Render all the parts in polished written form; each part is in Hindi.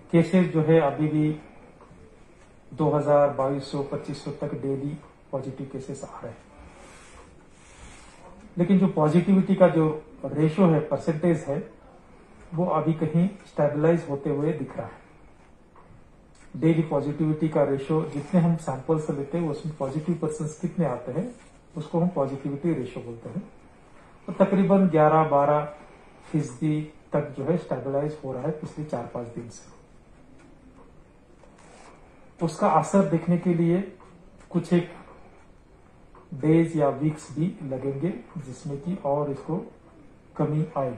केसेस जो है अभी भी 2000, 2200, 2500 तक डेली पॉजिटिव केसेस आ रहे हैं। लेकिन जो पॉजिटिविटी का जो रेशो है, परसेंटेज है, वो अभी कहीं स्टेबलाइज होते हुए दिख रहा है। डेली पॉजिटिविटी का रेशो जितने हम सैंपल से लेते हैं उसमें पॉजिटिव पर्सन कितने आते हैं उसको हम पॉजिटिविटी रेशो बोलते हैं। तो तकरीबन 11-12% तक जो है स्टेबलाइज हो रहा है पिछले 4-5 दिन से। उसका असर देखने के लिए कुछ एक डेज या वीक्स भी लगेंगे जिसमें कि और इसको कमी आएगी।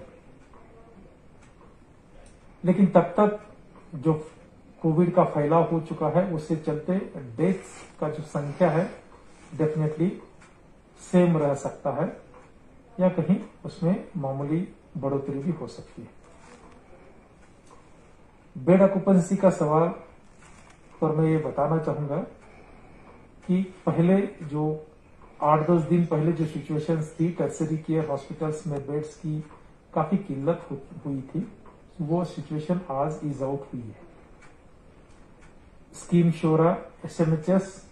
लेकिन तब तक जो कोविड का फैलाव हो चुका है उससे चलते डेथ्स का जो संख्या है डेफिनेटली सेम रह सकता है या कहीं उसमें मामूली बढ़ोतरी भी हो सकती है। बेड ऑक्यूपेंसी का सवाल पर मैं ये बताना चाहूंगा कि पहले जो 8-10 दिन पहले जो सिचुएशंस थी, टर्सरी केयर हॉस्पिटल्स में बेड्स की काफी किल्लत हुई थी, वो सिचुएशन आज इज आउट हुई है। स्कीम शोरा, एसएमएचएस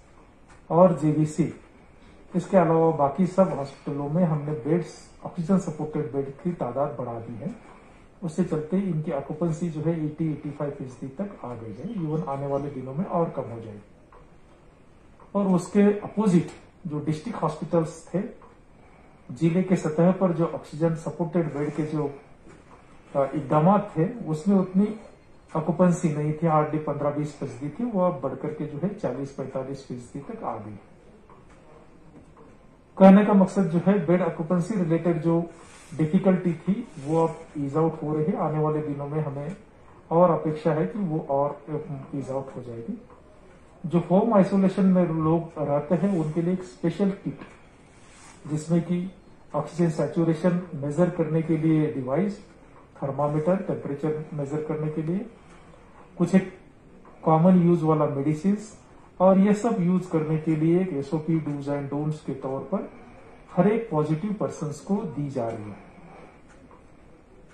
और जेवीसी, इसके अलावा बाकी सब हॉस्पिटलों में हमने बेड्स, ऑक्सीजन सपोर्टेड बेड की तादाद बढ़ा दी है। उससे चलते इनकी ऑक्यूपेंसी जो है 80-85% तक आ गई है। इवन आने वाले दिनों में और कम हो जाएगी। और उसके अपोजिट जो डिस्ट्रिक्ट हॉस्पिटल्स थे, जिले के सतह पर जो ऑक्सीजन सपोर्टेड बेड के जो इकदाम थे उसमें उतनी ऑक्यूपेंसी नहीं थी, हार्डली 15-20% थी। वो अब बढ़कर के जो है 40-45% तक आ गई। कहने का मकसद जो है बेड ऑक्यूपेंसी रिलेटेड जो डिफिकल्टी थी वो अब ईज आउट हो रही है। आने वाले दिनों में हमें और अपेक्षा है कि वो और ईज आउट हो जाएगी। जो होम आइसोलेशन में लोग रहते हैं उनके लिए एक स्पेशल किट जिसमें कि ऑक्सीजन सैचुरेशन मेजर करने के लिए डिवाइस, थर्मामीटर, टेम्परेचर मेजर करने के लिए कुछ एक कॉमन यूज वाला मेडिसिन और ये सब यूज करने के लिए एक एसओपी डूज एंड डोंट्स के तौर पर हर एक पॉजिटिव पर्सन को दी जा रही है।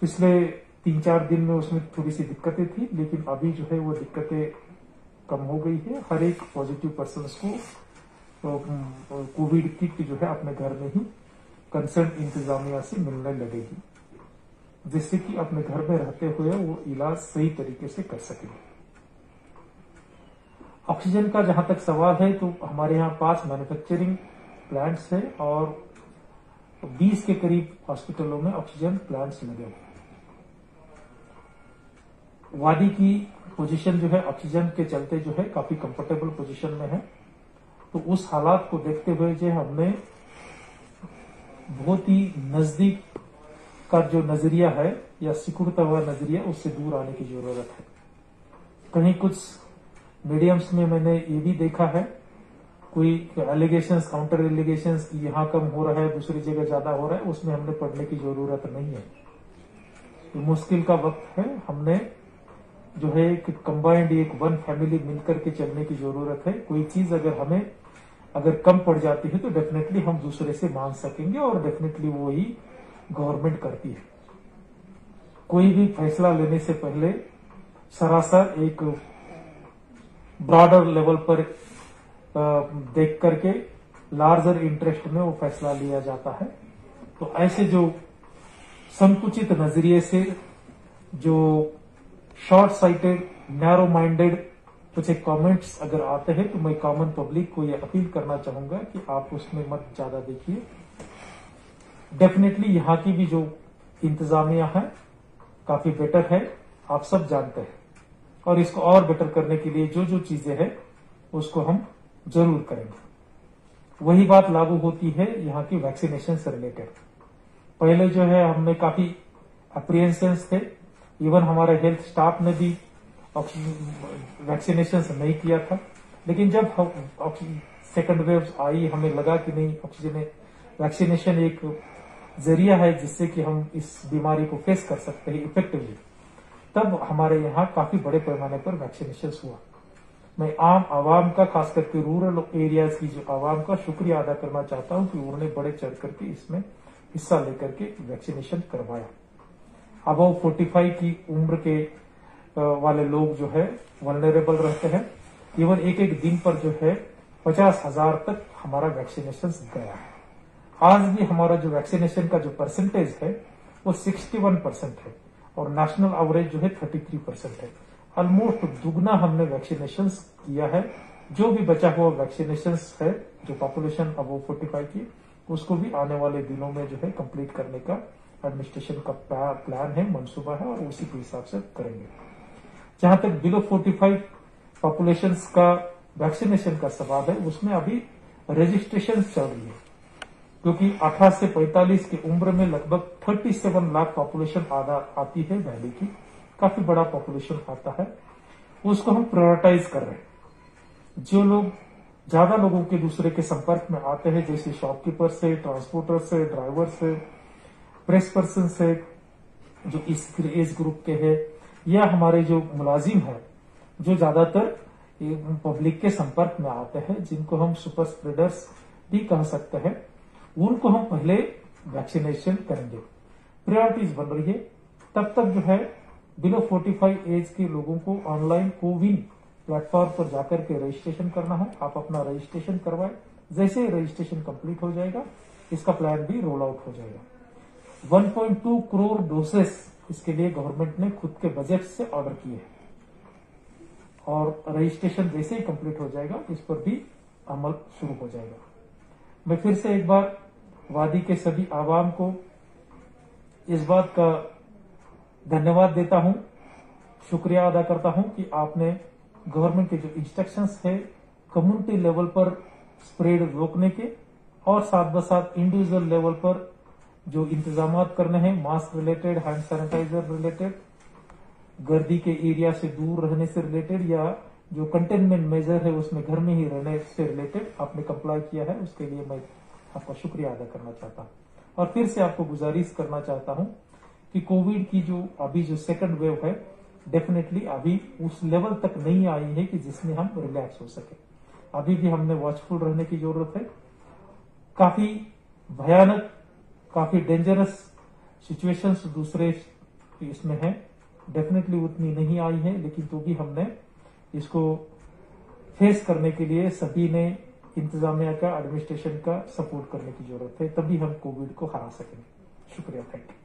पिछले 3-4 दिन में उसमें थोड़ी सी दिक्कतें थी, लेकिन अभी जो है वो दिक्कतें कम हो गई है। हर एक पॉजिटिव पर्सन को कोविड किट जो है अपने घर में ही कंसर्न इंतजामिया से मिलने लगेगी, जिससे कि अपने घर में रहते हुए वो इलाज सही तरीके से कर सकेंगे। ऑक्सीजन का जहां तक सवाल है तो हमारे यहाँ 5 मैन्युफैक्चरिंग प्लांट्स है और 20 के करीब हॉस्पिटलों में ऑक्सीजन प्लांट्स लगे हुए। वादी की पोजीशन जो है ऑक्सीजन के चलते जो है काफी कंफर्टेबल पोजीशन में है। तो उस हालात को देखते हुए जो हमने बहुत ही नजदीक का जो नजरिया है या सिकुड़ता हुआ नजरिया उससे दूर आने की जरूरत है। कहीं कुछ मीडियम्स में मैंने ये भी देखा है, कोई एलिगेशंस, काउंटर एलिगेशंस की यहाँ कम हो रहा है, दूसरी जगह ज्यादा हो रहा है, उसमें हमने पढ़ने की जरूरत नहीं है। तो मुश्किल का वक्त है, हमने जो है एक कंबाइंड एक वन फैमिली मिलकर के चलने की जरूरत है। कोई चीज अगर कम पड़ जाती है तो डेफिनेटली हम दूसरे से मांग सकेंगे और डेफिनेटली वो ही गवर्नमेंट करती है। कोई भी फैसला लेने से पहले सरासर एक ब्रॉडर लेवल पर देख करके लार्जर इंटरेस्ट में वो फैसला लिया जाता है। तो ऐसे जो संकुचित नजरिए से, जो शॉर्ट साइटेड, नैरो माइंडेड कुछ एक कमेंट्स अगर आते हैं तो मैं कॉमन पब्लिक को यह अपील करना चाहूंगा कि आप उसमें मत ज्यादा देखिए। डेफिनेटली यहाँ की भी जो इंतजामिया है काफी बेटर है, आप सब जानते हैं। और इसको और बेटर करने के लिए जो जो चीजें हैं उसको हम जरूर करेंगे। वही बात लागू होती है यहाँ की वैक्सीनेशन से रिलेटेड। पहले जो है हमने काफी अप्रिहेंशंस थे, इवन हमारे हेल्थ स्टाफ ने भी वैक्सीनेशन नहीं किया था। लेकिन जब सेकंड वेव आई, हमें लगा कि नहीं, ऑक्सीजन वैक्सीनेशन एक जरिया है जिससे कि हम इस बीमारी को फेस कर सकते हैं इफेक्टिवली, तब हमारे यहाँ काफी बड़े पैमाने पर वैक्सीनेशन हुआ। मैं आम आवाम का, खास करके रूरल एरियाज की जो आवाम का शुक्रिया अदा करना चाहता हूं कि उन्होंने बड़े चढ़ करके इसमें हिस्सा लेकर के वैक्सीनेशन करवाया। अबव 45 की उम्र के वाले लोग जो है वल्नरेबल रहते हैं। इवन एक एक दिन पर जो है 50,000 तक हमारा वैक्सीनेशन गया है। आज भी हमारा जो वैक्सीनेशन का जो परसेंटेज है वो 61% है और नेशनल एवरेज जो है 33% है। ऑलमोस्ट दुगना हमने वैक्सीनेशन किया है। जो भी बचा हुआ वैक्सीनेशन है जो पॉपुलेशन अबव 45 की, उसको भी आने वाले दिनों में जो है कंप्लीट करने का एडमिनिस्ट्रेशन का प्लान है, मंसूबा है और उसी के हिसाब से करेंगे। जहां तक बिलो 45 पॉपुलेशन का वैक्सीनेशन का सवाल है, उसमें अभी रजिस्ट्रेशन चल रही है, क्योंकि 18 से 45 की उम्र में लगभग 37 लाख पॉपुलेशन आती है वैली की, काफी बड़ा पॉपुलेशन आता है। उसको हम प्रायोरिटाइज कर रहे हैं। जो लोग ज्यादा लोगों के दूसरे के संपर्क में आते हैं, जैसे शॉपकीपर से, ट्रांसपोर्टर से, ड्राइवर से, प्रेस पर्सन से, जो इस एज ग्रुप के हैं, या हमारे जो मुलाजिम है जो ज्यादातर पब्लिक के संपर्क में आते हैं, जिनको हम सुपर स्प्रेडर्स भी कह सकते हैं, उनको हम पहले वैक्सीनेशन करेंगे। प्रायोरिटीज बन रही है। तब तक जो है बिलो 45 एज के लोगों को ऑनलाइन कोविन प्लेटफॉर्म पर जाकर के रजिस्ट्रेशन करना है। आप अपना रजिस्ट्रेशन करवाएं। जैसे ही रजिस्ट्रेशन कंप्लीट हो जाएगा, इसका प्लान भी रोल आउट हो जाएगा। 1.2 करोड़ डोसेस इसके लिए गवर्नमेंट ने खुद के बजट से ऑर्डर किए हैं और रजिस्ट्रेशन जैसे ही कंप्लीट हो जाएगा, इस पर भी अमल शुरू हो जाएगा। मैं फिर से एक बार वादी के सभी आवाम को इस बात का धन्यवाद देता हूं, शुक्रिया अदा करता हूं कि आपने गवर्नमेंट के जो इंस्ट्रक्शंस है कम्युनिटी लेवल पर स्प्रेड रोकने के और साथ ब साथ इंडिविजुअल लेवल पर जो इंतजाम करने हैं, mask related, hand sanitizer related, गर्दी के एरिया से दूर रहने से रिलेटेड, या जो कंटेनमेंट मेजर है उसमें घर में ही रहने से रिलेटेड आपने कंप्लाई किया है, उसके लिए मैं आपका शुक्रिया अदा करना चाहता हूं। और फिर से आपको गुजारिश करना चाहता हूं कि कोविड की जो अभी जो सेकंड वेव है, डेफिनेटली अभी उस लेवल तक नहीं आई है कि जिसमें हम रिलैक्स हो सके। अभी भी हमने वॉचफुल रहने की जरूरत है। काफी भयानक, काफी डेंजरस सिचुएशंस दूसरे इसमें है, डेफिनेटली उतनी नहीं आई है, लेकिन तो भी हमने इसको फेस करने के लिए सभी ने इंतजामिया का, एडमिनिस्ट्रेशन का सपोर्ट करने की जरूरत है, तभी हम कोविड को हरा सकेंगे। शुक्रिया, थैंक यू।